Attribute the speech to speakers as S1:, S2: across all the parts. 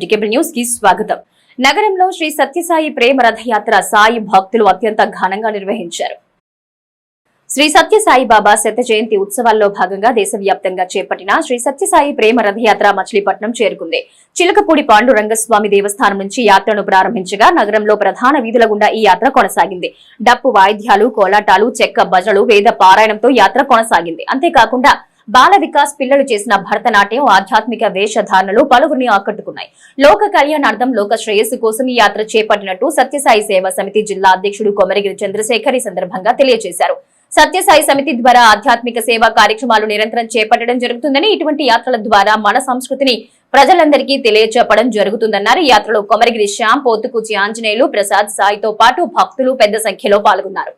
S1: డికేబుల్ news కి స్వాగతం. నగరంలో శ్రీ సత్యసాయి ప్రేమ రథయాత్ర సాయి భక్తులు అత్యంత ఘనంగా నిర్వహించారు. శ్రీ సత్యసాయి బాబా శత జయంతి ఉత్సవాల్లో భాగంగా దేశవ్యాప్తంగా చేపట్టిన శ్రీ సత్యసాయి ప్రేమ రథయాత్ర మచిలీపట్నం చేరుకుంది. చిలకపూడి పాండురంగస్వామి దేవస్థానం నుంచి యాత్రను ప్రారంభించగా నగరంలో ప్రధాన వీధుల గుండా ఈ యాత్ర కొనసాగింది. డప్పు వాయిద్యాలు, కోలాటాలు, చెక్క భజలు, వేద పారాయణంతో యాత్ర కొనసాగింది. అంతేకాకుండా బాల వికాస్ పిల్లలు చేసిన భరతనాట్యం, ఆధ్యాత్మిక వేషధారణలు పలువురిని ఆకట్టుకున్నాయి. లోక కళ్యాణార్థం, లోక శ్రేయస్సు కోసం ఈ యాత్ర చేపట్టినట్టు సత్యసాయి సేవా సమితి జిల్లా అధ్యక్షుడు కొమరగిరి చంద్రశేఖర్ ఈ సందర్భంగా తెలియజేశారు. సత్యసాయి సమితి ద్వారా ఆధ్యాత్మిక సేవా కార్యక్రమాలు నిరంతరం చేపట్టడం జరుగుతుందని, ఇటువంటి యాత్రల ద్వారా మన సంస్కృతిని ప్రజలందరికీ తెలియచెప్పడం జరుగుతుందన్నారు. ఈ యాత్రలో కొమరగిరి శ్యామ్, పోతుకూచి ఆంజనేయులు, ప్రసాద్, సాయితో పాటు భక్తులు పెద్ద సంఖ్యలో పాల్గొన్నారు.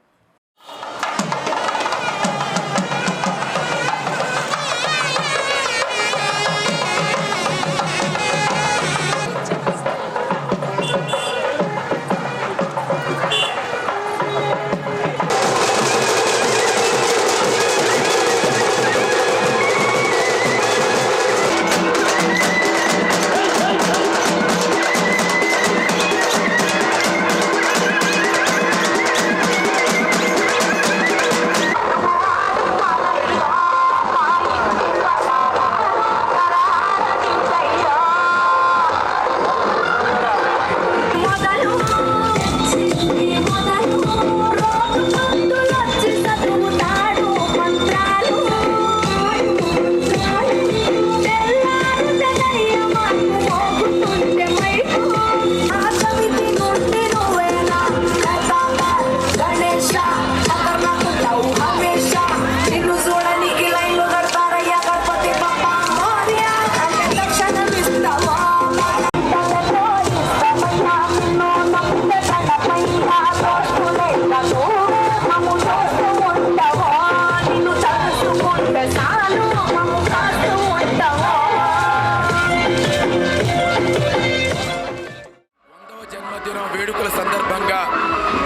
S2: వేడుకల సందర్భంగా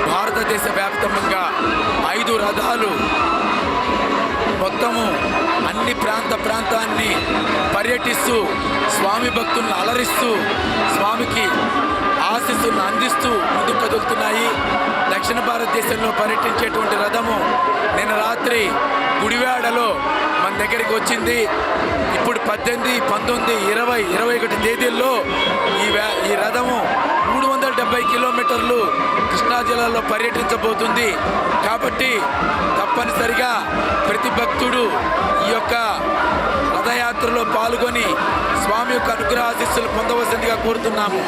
S2: భారతదేశ వ్యాప్తంగా 5 రథాలు మొత్తము అన్ని ప్రాంతాన్ని పర్యటిస్తూ స్వామి భక్తులను అలరిస్తూ స్వామికి ఆశీస్సులను అందిస్తూ ముందుకు కదులుతున్నాయి. దక్షిణ భారతదేశంలో పర్యటించేటువంటి రథము నిన్న రాత్రి గుడివాడలో మన దగ్గరికి వచ్చింది. ఇప్పుడు 18, 19, 20, 21 తేదీల్లో ఈ రథము 370 కిలోమీటర్లు కృష్ణా జిల్లాలో పర్యటించబోతుంది. కాబట్టి తప్పనిసరిగా ప్రతి భక్తుడు ఈ యొక్క రథయాత్రలో పాల్గొని స్వామి యొక్క అనుగ్రహ ఆశీస్సులు పొందవలసిందిగా కోరుతున్నాము.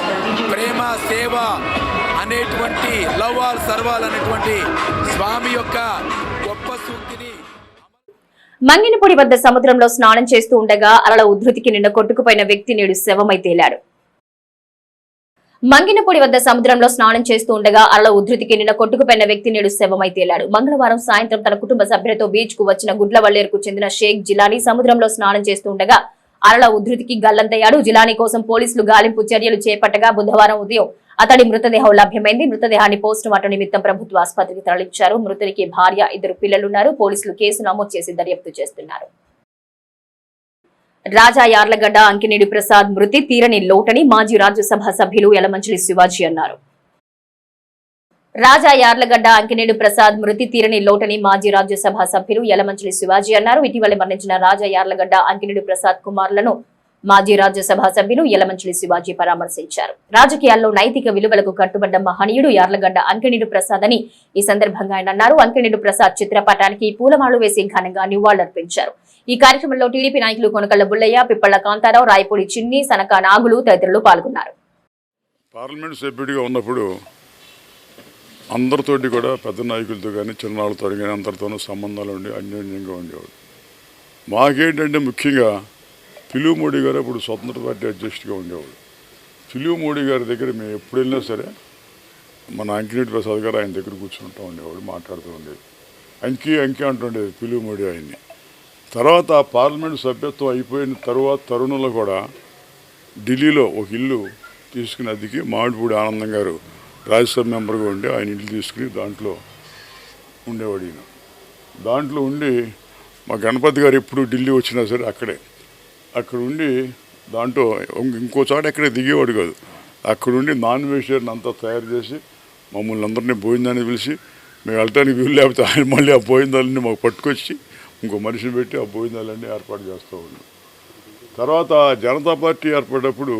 S2: ప్రేమ, సేవ అనేటువంటి లవ్ ఆల్ సర్వాల్ అనేటువంటి స్వామి యొక్క గొప్ప సూక్తిని
S1: మంగినపూడి వద్ద సముద్రంలో స్నానం చేస్తూ ఉండగా అలల ఉధృతికి నిన్న కొట్టుకుపోయిన వ్యక్తి నేడు శవమై తేలాడు. మంగినపూడి వద్ద సముద్రంలో స్నానం చేస్తూ ఉండగా అలల ఉధృతికి నిన్న కొట్టుకుపోయిన వ్యక్తి నేడు శవమై తేలాడు. మంగళవారం సాయంత్రం తన కుటుంబ సభ్యులతో బీచ్ కు వచ్చిన గుడ్లవల్లేరుకు చెందిన షేక్ జిలానీ సముద్రంలో స్నానం చేస్తూ ఉండగా అలల ఉధృతికి గల్లంతయ్యాడు. జిలానీ కోసం పోలీసులు గాలింపు చర్యలు చేపట్టగా బుధవారం ఉదయం అతడి మృతదేహం లభ్యమైంది. మృతదేహాన్ని పోస్టుమార్టం నిమిత్తం ప్రభుత్వ ఆసుపత్రికి తరలించారు. మృతునికి భార్య, 2 పిల్లలున్నారు. పోలీసులు కేసు నమోదు చేసి దర్యాప్తు చేస్తున్నారు. రాజా యార్లగడ్డ అంకినేడు ప్రసాద్ మృతి తీరని లోటని మాజీ రాజ్యసభ సభ్యులు యలమంచిలి శివాజీ అన్నారు. రాజా యార్లగడ్డ అంకినేడు ప్రసాద్ మృతి తీరని లోటని మాజీ రాజ్యసభ సభ్యులు యలమంచిలి శివాజీ అన్నారు. ఇటీవల మరణించిన రాజా యార్లగడ్డ అంకినేడు ప్రసాద్ కుమారులను మాజీ రాజ్యసభ సభ్యులు యలమంచిలి శివాజీ పరామర్శించారు. రాజకీయాల్లో నైతిక విలువలకు కట్టుబడ్డ మహనీయుడు యార్లగడ్డ అంకినేడు ప్రసాద్ అని ఈ సందర్భంగా ఆయన అన్నారు. అంకినేడు ప్రసాద్ చిత్రపటానికి పూలమాలు వేసి ఘనంగా నివాళులర్పించారు. ఈ కార్యక్రమంలో టీడీపీ నాయకులు కొనకళ్ల బుల్లయ్య, పిప్పళ్ల కాంతారావు, రాయపూడి చిన్ని, సనక నాగులు తదితరులు పాల్గొన్నారు.
S3: పార్లమెంట్ సభ్యుడిగా ఉన్నప్పుడు అందరితోటి కూడా పెద్ద నాయకులతో కానీ చిన్నాళ్ళతో కానీ అందరితోనూ సంబంధాలు ఉండి అన్యోన్యంగా ఉండేవాడు. మాకేంటంటే ముఖ్యంగా పిలువు మోడీ గారు అప్పుడు స్వతంత్ర పార్టీ అధ్యక్షుడిగా ఉండేవాడు. పిలువు మోడీ గారి దగ్గర మేము ఎప్పుడు వెళ్ళినా సరే మన అంకినేడు ప్రసాద్ గారు ఆయన దగ్గర కూర్చుంటూ ఉండేవాడు, మాట్లాడుతూ ఉండేది. అంకి అంటుండేది పిలువు మోడీ ఆయన్ని. తర్వాత పార్లమెంట్ సభ్యత్వం అయిపోయిన తర్వాత తరుణంలో కూడా ఢిల్లీలో ఒక ఇల్లు తీసుకుని అదికి మామిడిపూడి ఆనందం గారు రాజ్యసభ మెంబర్గా ఉండి ఆయన ఇల్లు తీసుకుని దాంట్లో ఉండేవాడు. ఈయన దాంట్లో ఉండి మా గణపతి గారు ఎప్పుడు ఢిల్లీ వచ్చినా సరే అక్కడ ఉండి దాంట్లో ఇంకో చోట ఎక్కడ దిగేవాడు కాదు. అక్కడుండి నాన్ వెజిటేరియన్ అంతా తయారు చేసి మమ్మల్ని అందరినీ భోజనాన్ని పిలిచి మేము వెళ్ళటానికి వీలు లేకపోతే ఆయన మళ్ళీ ఆ భోజనాలన్నీ మాకు పట్టుకొచ్చి ఇంకో మనిషిని పెట్టి ఆ భోజనాలన్నీ ఏర్పాటు చేస్తూ ఉన్నాం. తర్వాత జనతా పార్టీ ఏర్పడినప్పుడు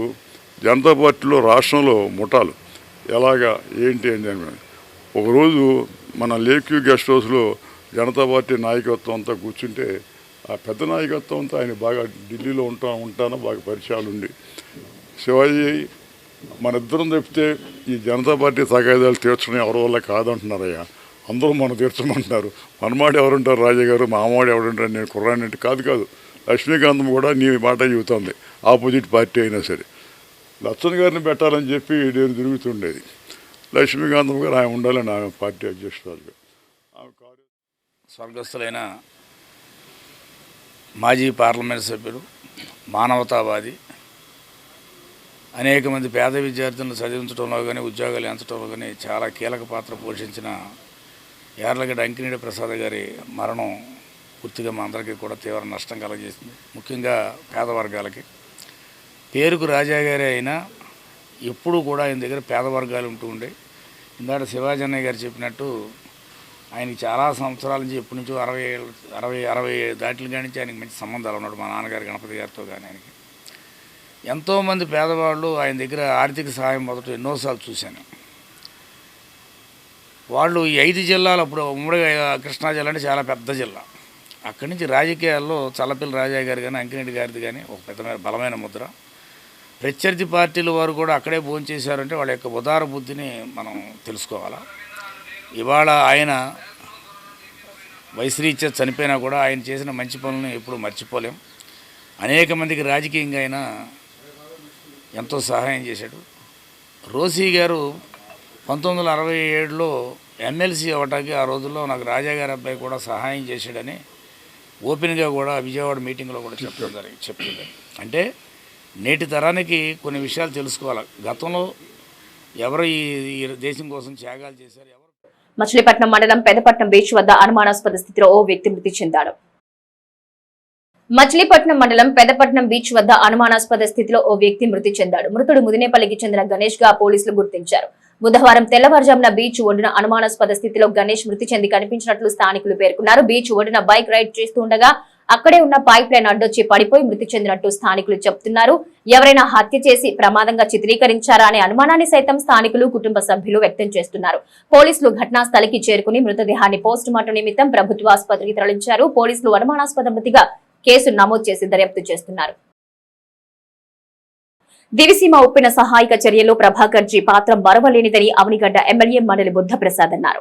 S3: జనతా పార్టీలో రాష్ట్రంలో ముఠాలు ఎలాగా ఏంటి అని ఒకరోజు మన లేక్యూ గెస్ట్ హౌస్లో జనతా పార్టీ నాయకత్వం అంతా కూర్చుంటే ఆ పెద్ద నాయకత్వం అంతా ఆయన బాగా ఢిల్లీలో ఉంటానో బాగా పరిచయాలు ఉండి శివాజీ మన ఇద్దరం చెప్తే ఈ జనతా పార్టీ తగాదాలు తీర్చడం ఎవరి వల్ల కాదంటున్నారయ్యా, అందరూ మనం తీర్చమంటున్నారు. మనమాడు ఎవరుంటారు రాజా గారు, మామాడు ఎవరుంటారు, నేను కుర్రానంటే కాదు లక్ష్మీకాంతం కూడా నీ మాట చెబుతుంది ఆపోజిట్ పార్టీ అయినా సరే. లచ్చన్ గారిని పెట్టాలని చెప్పి నేను తిరుగుతుండేది. లక్ష్మీకాంతం గారు ఆయన ఉండాలని ఆమె పార్టీ అధ్యక్షురాలుగా.
S4: స్వర్గస్థులైన మాజీ పార్లమెంట్ సభ్యులు, మానవతావాది, అనేక మంది పేద విద్యార్థులను చదివించడంలో కానీ ఉద్యోగాలు ఎంచడంలో కానీ చాలా కీలక పాత్ర పోషించిన యార్లగడ్డ అంకినేని ప్రసాద్ గారి మరణం పూర్తిగా మా అందరికీ కూడా తీవ్ర నష్టం కలగజేసింది. ముఖ్యంగా పేద వర్గాలకి. పేరుకు రాజా గారే అయినా ఎప్పుడూ కూడా ఆయన దగ్గర పేద వర్గాలు ఉంటూ ఉండే. ఇందాక శివాజీ అన్నయ్య గారు చెప్పినట్టు ఆయనకి చాలా సంవత్సరాల నుంచి ఎప్పటి నుంచో 60 దాటిల కాడి నుంచి ఆయనకి మంచి సంబంధాలు ఉన్నాడు. మా నాన్నగారు గణపతి గారితో కానీ ఆయనకి ఎంతోమంది పేదవాళ్ళు ఆయన దగ్గర ఆర్థిక సహాయం మొదట ఎన్నోసార్లు చూశాను. వాళ్ళు ఈ 5 జిల్లాలు, అప్పుడు ఉమ్మడి కృష్ణా జిల్లా అంటే చాలా పెద్ద జిల్లా. అక్కడి నుంచి రాజకీయాల్లో చల్లపిల్లి రాజా గారు కానీ అంకిరెడ్డి గారిది కానీ ఒక పెద్ద బలమైన ముద్ర. ప్రత్యర్థి పార్టీల వారు కూడా అక్కడే భోంచేశారంటే వాళ్ళ యొక్క ఉదార బుద్ధిని మనం తెలుసుకోవాలా. ఇవాళ ఆయన వయసురీత్యా చనిపోయినా కూడా ఆయన చేసిన మంచి పనులను ఎప్పుడూ మర్చిపోలేం. అనేక మందికి రాజకీయంగా ఆయన ఎంతో సహాయం చేశాడు. రోసీ గారు 1967లో ఎమ్మెల్సీ అవ్వటానికి ఆ రోజుల్లో నాకు రాజా గారి అబ్బాయి కూడా సహాయం చేశాడని ఓపెన్గా కూడా విజయవాడ మీటింగ్లో కూడా చెప్పింది. అంటే నేటి తరానికి కొన్ని విషయాలు తెలుసుకోవాలి. గతంలో ఎవరు ఈ దేశం కోసం త్యాగాలు చేశారు, ఎవరు.
S1: మచిలీపట్నం మండలం పెదపట్నం బీచ్ వద్ద అనుమానాస్పద స్థితిలో ఓ వ్యక్తి మృతి చెందాడు. మచిలీపట్నం మండలం పెదపట్నం బీచ్ వద్ద అనుమానాస్పద స్థితిలో ఓ వ్యక్తి మృతి చెందాడు. మృతుడు ముదినేపల్లికి చెందిన గణేష్ గా పోలీసులు గుర్తించారు. బుధవారం తెల్లవారుజామున బీచ్ ఒడ్డున అనుమానాస్పద స్థితిలో గణేష్ మృతి చెంది కనిపించినట్లు స్థానికులు పేర్కొన్నారు. బీచ్ ఒడ్డున బైక్ రైడ్ చేస్తూ ఉండగా అక్కడే ఉన్న పైప్ లైన్ అడ్డొచ్చి పడిపోయి మృతి చెందినట్టు స్థానికులు చెబుతున్నారు. ఎవరైనా హత్య చేసి ప్రమాదంగా చిత్రీకరించారా అనే అనుమానాన్ని సైతం స్థానికులు, కుటుంబ సభ్యులు వ్యక్తం చేస్తున్నారు. పోలీసులు ఘటనా స్థలికి చేరుకుని మృతదేహాన్ని పోస్ట్ మార్టం నిమిత్తం ప్రభుత్వ ఆసుపత్రికి తరలించారు. పోలీసులు అనుమానాస్పద మృతిగా కేసు నమోదు చేసి దర్యాప్తు చేస్తున్నారు. దివిసీమ ఉప్పెన సహాయక చర్యలో ప్రభాకర్ జీ పాత్ర మరవలేనిదని అవనిగడ్డ ఎమ్మెల్యే మండలి బుద్ధప్రసాద్ అన్నారు.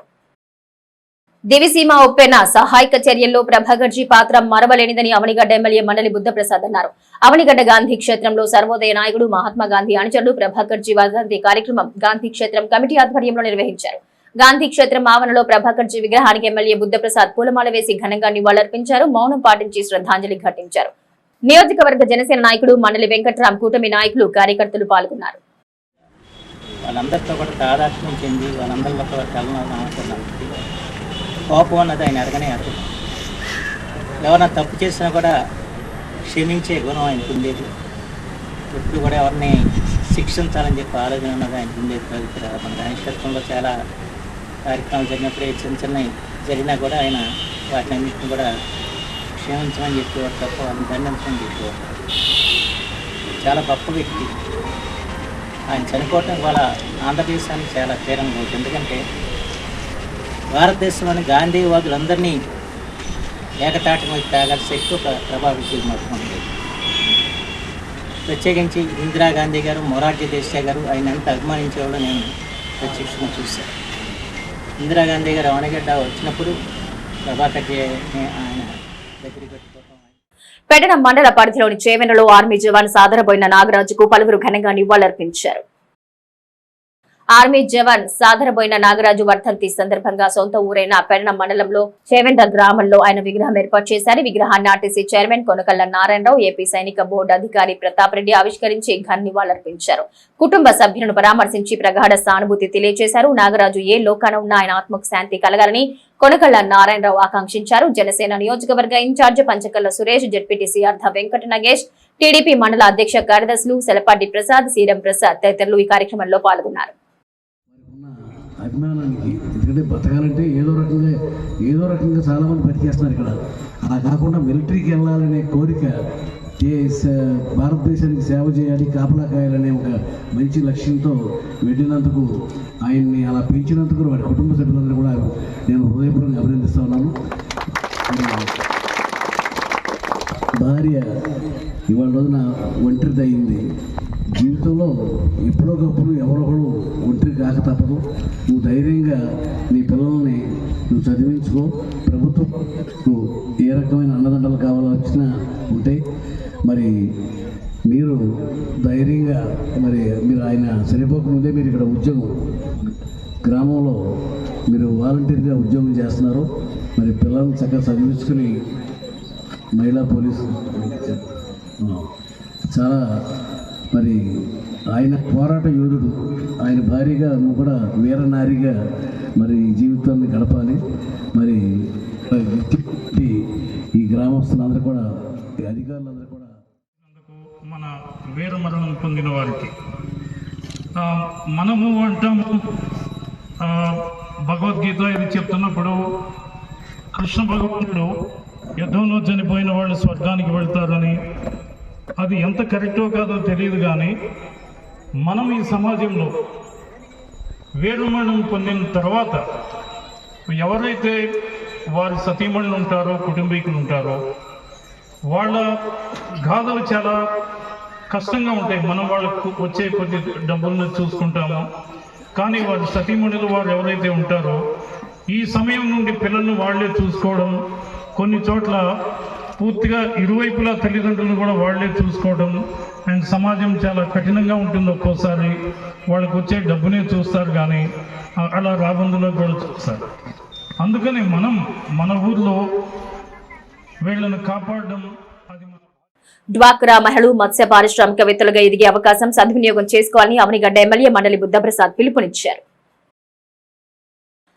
S1: దివిసీమ ఉప్పెన సహాయక చర్యల్లో ప్రభాకర్ జీ పాత్ర మరవలేనిదని అవనిగడ్డ ఎమ్మెల్యే మండలి బుద్ధప్రసాద్ అన్నారు. అవనిగడ్డ గాంధీ క్షేత్రంలో సర్వోదయ నాయకుడు మహాత్మా గాంధీ అనుచరుడు ప్రభాకర్ జీ వర్ధంతి కార్యక్రమం గాంధీ క్షేత్రం కమిటీ ఆధ్వర్యంలో నిర్వహించారు. గాంధీ క్షేత్రం ఆవరణలో ప్రభాకర్ జీ విగ్రహానికి ఎమ్మెల్యే బుద్ధప్రసాద్ పూలమాల వేసి ఘనంగా నివాళులర్పించారు. మౌనం పాటించి శ్రద్ధాంజలి ఘటించారు. నియోజకవర్గ జనసేన నాయకుడు మండలి వెంకట్రాం, కూటమి నాయకులు, కార్యకర్తలు పాల్గొన్నారు.
S5: వాళ్ళందరితో కూడా తాదాత్మ్యం చెంది వాళ్ళందరిలో కోపం అన్నది ఆయన ఎరగనే ఎరగదు. ఎవరైనా తప్పు చేసినా కూడా క్షమించే గుణం ఆయనకు ఉండేది. ఎప్పుడు కూడా ఎవరిని శిక్షించాలని చెప్పి ఆలోచన అన్నది ఆయనకు ఉండేది కాదు. ఇక్కడ మన గణేశ్వరంలో చాలా కార్యక్రమాలు జరిగినప్పుడే చిన్నవి జరిగినా కూడా ఆయన వాటిని అన్నింటిని కూడా క్షమించమని చెప్పేవారు తప్ప వాళ్ళని దండించమని చెప్పేవారు. చాలా గొప్ప వ్యక్తి. ఆయన చనిపోవటం వాళ్ళ ఆంధ్రదేశానికి చాలా తీరంగా ఉంటుంది. ఎందుకంటే భారతదేశంలోని గాంధీవాదులందరినీ ఏకతాటంగా త్యాగాల శక్తి ఒక ప్రభావితం మాత్రం ఉంది. ప్రత్యేకించి ఇందిరాగాంధీ గారు, మొరార్జీ దేశాయ్ గారు ఆయన ఎంత అభిమానించేవాళ్ళు నేను ప్రత్యక్షంగా చూశాను. ఇందిరాగాంధీ గారు అవనిగడ్డ వచ్చినప్పుడు ప్రభాకర్ ఆయన దగ్గరికి పెట్టుకోవడం.
S1: పెడన మండల పరిధిలోని చేవెనలో ఆర్మీ జవాన్ సాదరబోయిన నాగరాజుకు పలువురు ఘనంగా నివాళులర్పించారు. ఆర్మీ జవాన్ సాదరబోయిన నాగరాజు వర్ధంతి సందర్భంగా సొంత ఊరైన పెడన మండలంలో చేవెండ గ్రామంలో ఆయన విగ్రహం ఏర్పాటు చేశారు. విగ్రహాన్ని RTC chairman Konakalla Narayana Rao, AP సైనిక బోర్డు అధికారి ప్రతాప్ రెడ్డి ఆవిష్కరించి ఘన నివాళులర్పించారు. కుటుంబ సభ్యులను పరామర్శించి ప్రగాఢ సానుభూతి తెలియజేశారు. నాగరాజు ఏ లోకాన ఉన్నా ఆయన ఆత్మకు శాంతి కలగాలని కొనకళ్ళ నారాయణరావు ఆకాంక్షించారు. జనసేన నియోజకవర్గ ఇన్ఛార్జ్ పంచకల్ల సురేష్, జెడ్పీటీసీ అర్ధ వెంకట నగేష్, టీడీపీ మండల అధ్యక్ష కార్యదర్శులు సెలపాటి ప్రసాద్, సీరం ప్రసాద్ తదితరులు ఈ కార్యక్రమంలో పాల్గొన్నారు.
S6: అభిమానానికి ఎందుకంటే బతకాలంటే ఏదో రకంగా చాలామంది పనిచేస్తున్నారు ఇక్కడ. అలా కాకుండా మిలిటరీకి వెళ్ళాలనే కోరిక, భారతదేశానికి సేవ చేయాలి, కాపలా కాయాలనే ఒక మంచి లక్ష్యంతో వెళ్ళినందుకు, ఆయన్ని అలా పెంచినందుకు వారి కుటుంబ సభ్యులందరూ కూడా నేను హృదయపూర్వకంగా అభినందిస్తూ ఉన్నాను. భార్య ఇవాళ రోజున ఒంటరిది అయింది. జీవితంలో ఎప్పుడోకప్పుడు ఎవరొకరు ఒంటరి కాక తప్పదు. నువ్వు ధైర్యంగా నీ పిల్లల్ని నువ్వు చదివించుకో. ప్రభుత్వం నువ్వు ఏ రకమైన అన్నదండలు కావాలో వచ్చినా ఉంటాయి. మరి మీరు ధైర్యంగా మీరు ఆయన సరిపోకముందే మీరు ఇక్కడ ఉద్యోగం గ్రామంలో మీరు వాలంటీర్గా ఉద్యోగం చేస్తున్నారు. మరి పిల్లల్ని చక్కగా చదివించుకుని మహిళా పోలీసు చాలా మరి ఆయన పోరాట యోధుడు. ఆయన భార్యగా నువ్వు కూడా వీరనారిగా మరి జీవితాన్ని గడపాలి. మరి ఈ గ్రామస్తులందరూ కూడా, ఈ అధికారులందరూ కూడా
S7: మన వీర మరణం పొందిన వారికి మనము అంటాము, భగవద్గీత ఇది చెప్తున్నప్పుడు కృష్ణ భగవానుడు యుద్ధంలో చనిపోయిన వాళ్ళు స్వర్గానికి వెళ్తారని, అది ఎంత కరెక్టో కాదో తెలియదు. కానీ మనం ఈ సమాజంలో వీరమరణం పొందిన తర్వాత ఎవరైతే వారి సతీమణులు ఉంటారో, కుటుంబీకులు ఉంటారో, వాళ్ళ గాథలు చాలా కష్టంగా ఉంటాయి. మనం వాళ్ళకు వచ్చే కొద్ది డబ్బులను చూసుకుంటాము. కానీ వారి సతీమణులు వారు ఎవరైతే ఉంటారో, ఈ సమయం నుండి పిల్లలను వాళ్ళే చూసుకోవడం, కొన్ని చోట్ల పూర్తిగా ఇరువైపులా తల్లిదండ్రులను కూడా వాళ్లే చూసుకోవడం, అండ్ సమాజం చాలా కఠినంగా ఉంటుంది. ఒక్కోసారి వాళ్ళకు వచ్చే డబ్బునే చూస్తారు, కానీ అలా రాబందులో కూడా చూస్తారు. అందుకని మనం మన ఊర్లో వీళ్ళను కాపాడడం, అది
S1: డ్వాక్రా మహిళలు మత్స్య పారిశ్రామికవేత్తలుగా ఎదిగే అవకాశం సద్వినియోగం చేసుకోవాలని అవనిగడ్డ ఎమ్మెల్యే మండలి బుద్ధప్రసాద్ పిలుపునిచ్చారు.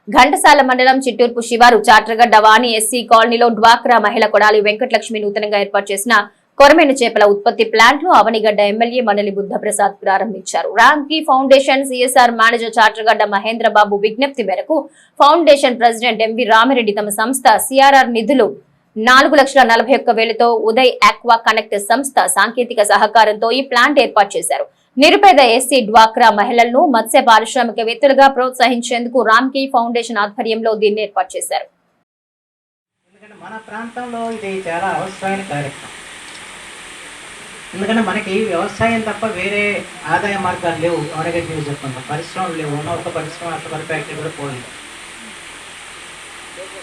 S1: ఘంటసాల మండలం చిట్టూర్పు శివారు చాట్రగడ్డ వాణి ఎస్సీ కాలనీలో డ్వాక్రా మహిళ కొడాలి వెంకటలక్ష్మి నూతనంగా ఏర్పాటు చేసిన కొరమేను చేపల ఉత్పత్తి ప్లాంట్ ను అవనిగడ్డ ఎమ్మెల్యే మండలి బుద్ధప్రసాద్ ప్రారంభించారు. Ramky foundation CSR manager Chatragadda Mahendra Babu విజ్ఞప్తి మేరకు ఫౌండేషన్ ప్రెసిడెంట్ ఎంవి రామిరెడ్డి తమ సంస్థ సిఆర్ఆర్ నిధులు 4,41,000తో ఉదయ్ ఆక్వా కనెక్ట్ సంస్థ సాంకేతిక సహకారంతో ఈ ప్లాంట్ ఏర్పాటు చేశారు. నిరుపేద ఎస్సీ డ్వాక్రా మహిళలను మత్స్య పారిశ్రామికవేత్తలుగా ప్రోత్సహించేందుకు రామ్కీ ఫౌండేషన్ ఆధ్వర్యంలో దీన్ని ఏర్పాటు చేశారు.
S5: ఎందుకంటే మన ప్రాంతంలో ఇది చాలా అవసరమైన కార్యక్రమం. ఎందుకంటే మనకి వ్యవసాయం తప్ప వేరే ఆదాయ మార్గాలు లేవు. అవనగడ్డ నియోజకవర్గంలో పరిశ్రమలు లేవు. ఉన్న ఒక పరిశ్రమ అట్లా ఫ్యాక్టరీ కూడా పోలేదు.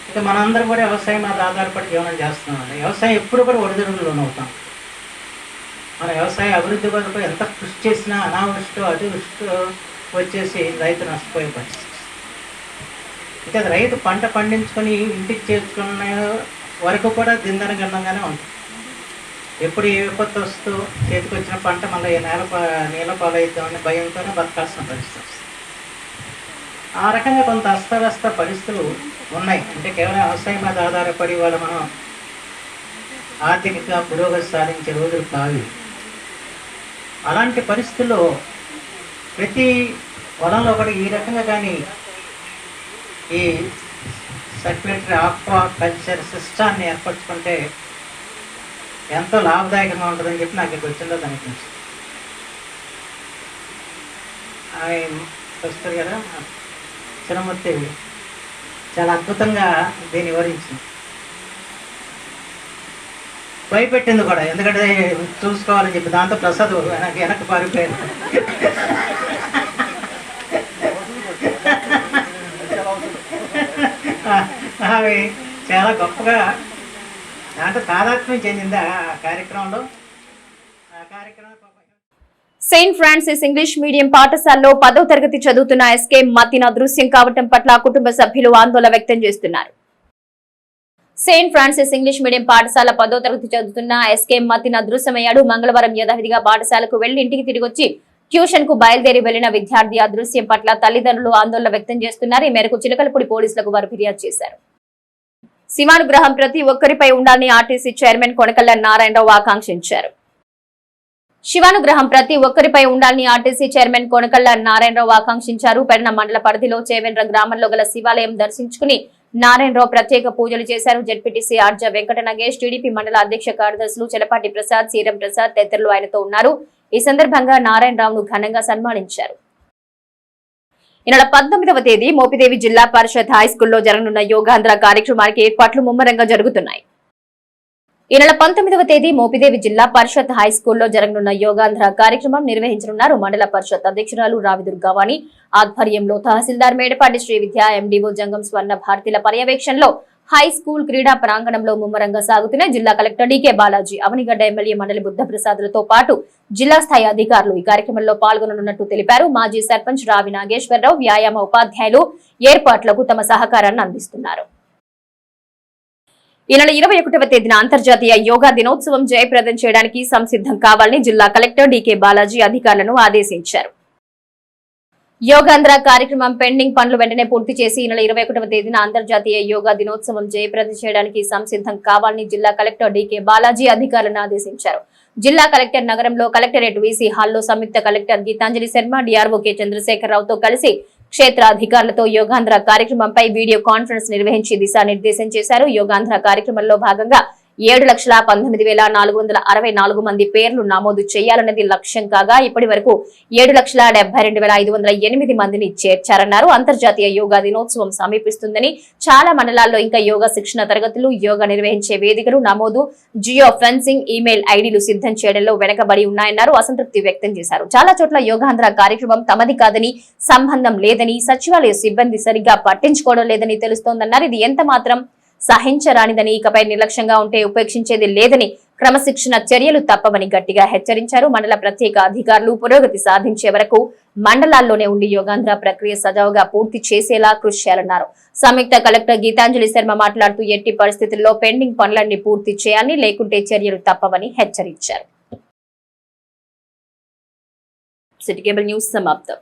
S5: ఇక మనందరం కూడా వ్యవసాయం మీద ఆధారపడి జీవనం చేస్తున్నాం. వ్యవసాయం ఎప్పుడు కూడా ఒడిదుడుకులు లోనవుతాం. మన వ్యవసాయ అభివృద్ధి కొరకు ఎంత కృషి చేసినా అనావృష్టి అతివృష్టి వచ్చేసి రైతు నష్టపోయే పరిస్థితి. ఇంకా రైతు పంట పండించుకొని ఇంటికి చేర్చుకునే వరకు కూడా దిందన గండంగానే ఉంటుంది. ఎప్పుడు ఏ విపత్తు వస్తూ చేతికి వచ్చిన పంట మళ్ళీ నీళ్ళ పాలవుతామని భయంతోనే బతకాల్సిన పరిస్థితి వస్తుంది. ఆ రకంగా కొంత అస్తవ్యస్త పరిస్థితులు ఉన్నాయి. అంటే కేవలం వ్యవసాయం మీద ఆధారపడి వాళ్ళు మనం ఆర్థికంగా పురోగతి సాధించే రోజులు కావి. అలాంటి పరిస్థితుల్లో ప్రతి పొలంలో కూడా ఈ రకంగా కానీ ఈ సర్క్యులేటరీ ఆక్వా కల్చర్ సిస్టాన్ని ఏర్పరచుకుంటే ఎంతో లాభదాయకంగా ఉంటుందని చెప్పి నాకు ఇక్కడ వచ్చిందో అనిపించింది. ఆయన వస్తారు కదా చిన్నమూర్తి చాలా అద్భుతంగా దీన్ని వివరించింది. భయపెట్టింది కూడా, ఎందుకంటే చూసుకోవాలని చెప్పి. దాంతో ప్రసాద్ వెనక్కి పారిపోయాడు. అవి చాలా గొప్పగా దాంట్లో తాదాత్మ్యం చెందింది ఆ కార్యక్రమంలో.
S1: సెయింట్ ఫ్రాన్సిస్ ఇంగ్లీష్ మీడియం పాఠశాలలో 10వ తరగతి చదువుతున్న ఎస్కే మతిన్ అదృశ్యం కావటం పట్ల కుటుంబ సభ్యులు ఆందోళన వ్యక్తం చేస్తున్నారు. సెయింట్ ఫ్రాన్సిస్ ఇంగ్లీష్ మీడియం పాఠశాల 10వ తరగతి చదువుతున్న ఎస్కే మతిన్ అదృశ్యమయ్యాడు. మంగళవారం యథావిధిగా పాఠశాలకు వెళ్లి ఇంటికి తిరిగి వచ్చి ట్యూషన్ కు బయలుదేరి వెళ్లిన విద్యార్థి అదృశ్యం పట్ల తల్లిదండ్రులు ఆందోళన వ్యక్తం చేస్తున్నారు. ఈ మేరకు చిలకలపూడి పోలీసులకు వారు ఫిర్యాదు చేశారు. శివానుగ్రహం ప్రతి ఒక్కరిపై ఉండాలని ఆర్టీసీ చైర్మన్ కొనకళ్ళ నారాయణరావు ఆకాంక్షించారు. శివానుగ్రహం ప్రతి ఒక్కరిపై ఉండాలని ఆర్టీసీ చైర్మన్ కొనకళ్ళ నారాయణరావు ఆకాంక్షించారు. పెడన మండల పరిధిలో చేవెండ్ర గ్రామంలో గల శివాలయం దర్శించుకుని నారాయణరావు ప్రత్యేక పూజలు చేశారు. జెడ్పీటీసీ ఆర్జ వెంకట నగేష్, టీడీపీ మండల అధ్యక్ష కార్యదర్శులు చెలపాటి ప్రసాద్, సీరం ప్రసాద్ తదితరులు ఆయనతో ఉన్నారు. ఈ సందర్భంగా నారాయణరావును ఘనంగా సన్మానించారు. ఈ నెల 19వ తేదీ మోపిదేవి జిల్లా పరిషత్ హైస్కూల్లో జరగనున్న యోగాంధ్ర కార్యక్రమానికి ఏర్పాట్లు ముమ్మరంగా జరుగుతున్నాయి. ఈ నెల 19వ తేదీ మోపిదేవి జిల్లా పరిషత్ హైస్కూల్లో జరగనున్న యోగాంధ్ర కార్యక్రమం నిర్వహించనున్నారు. మండల పరిషత్ అధ్యక్షురాలు రావిదుర్గవాణి ఆధ్వర్యంలో తహసీల్దార్ మేడపాటి శ్రీ విద్యా ఎండీఓ జంగం స్వర్ణ భారతీల పర్యవేక్షణలో హై స్కూల్ క్రీడా ప్రాంగణంలో ముమ్మరంగా సాగుతున్న జిల్లా collector DK Balaji, Avanigadda MLA Mandali బుద్ధప్రసాద్లతో పాటు జిల్లా స్థాయి అధికారులు ఈ కార్యక్రమంలో పాల్గొననున్నట్టు తెలిపారు. మాజీ సర్పంచ్ రావి నాగేశ్వరరావు వ్యాయామ ఉపాధ్యాయులు ఏర్పాట్లకు తమ సహకారాన్ని అందిస్తున్నారు. ఈ నెల 21వ తేదీన అంతర్జాతీయ యోగా దినోత్సవం జయప్రదం చేయడానికి సంసిద్ధం కావాలని జిల్లా కలెక్టర్ డీకే బాలాజీ అధికారులను ఆదేశించారు. యోగాంధ్ర కార్యక్రమం పెండింగ్ పనులు వెంటనే పూర్తి చేసి ఈ నెల 21వ తేదీన అంతర్జాతీయ యోగా దినోత్సవం జయప్రదం చేయడానికి సంసిద్ధం కావాలని జిల్లా కలెక్టర్ డీకే బాలాజీ అధికారులను ఆదేశించారు. జిల్లా కలెక్టర్ నగరంలో కలెక్టరేట్ వీసీ హాల్లో సంయుక్త collector Geethanjali Sharma, DRO K చంద్రశేఖరరావుతో కలిసి క్షేత్ర అధికారులతో యోగాంధ్ర కార్యక్రమంపై వీడియో కాన్ఫరెన్స్ నిర్వహించి దిశానిర్దేశం చేశారు. యోగాంధ్ర కార్యక్రమంలో భాగంగా 7,19,464 మంది పేర్లు నమోదు చేయాలన్నది లక్ష్యం కాగా ఇప్పటి వరకు 7,72,508 మందిని చేర్చారన్నారు. అంతర్జాతీయ యోగా దినోత్సవం సమీపిస్తుందని చాలా మండలాల్లో ఇంకా యోగా శిక్షణ తరగతులు, యోగా నిర్వహించే వేదికలు నమోదు, జియో ఫెన్సింగ్, ఈమెయిల్ ఐడీలు సిద్ధం చేయడంలో వెనకబడి ఉన్నాయన్నారు. అసంతృప్తి వ్యక్తం చేశారు. చాలా చోట్ల యోగాంధ్ర కార్యక్రమం తమది కాదని, సంబంధం లేదని, సచివాలయ సిబ్బంది సరిగ్గా పట్టించుకోవడం లేదని తెలుస్తోందన్నారు. ఇది ఎంత మాత్రం సహించరానిదని, ఇకపై నిర్లక్ష్యంగా ఉంటే ఉపేక్షించేది లేదని, క్రమశిక్షణ చర్యలు తప్పవని గట్టిగా హెచ్చరించారు. మండల ప్రత్యేక అధికారులు పురోగతి సాధించే వరకు మండలాల్లోనే ఉండి యోగాంధ్ర ప్రక్రియ సజావుగా పూర్తి చేసేలా కృషి చేయాలన్నారు. సంయుక్త కలెక్టర్ గీతాంజలి శర్మ మాట్లాడుతూ ఎట్టి పరిస్థితుల్లో పెండింగ్ పనులన్నీ పూర్తి చేయాలని, లేకుంటే చర్యలు తప్పవని హెచ్చరించారు. సిటీ కేబుల్ న్యూస్ సమాప్తం.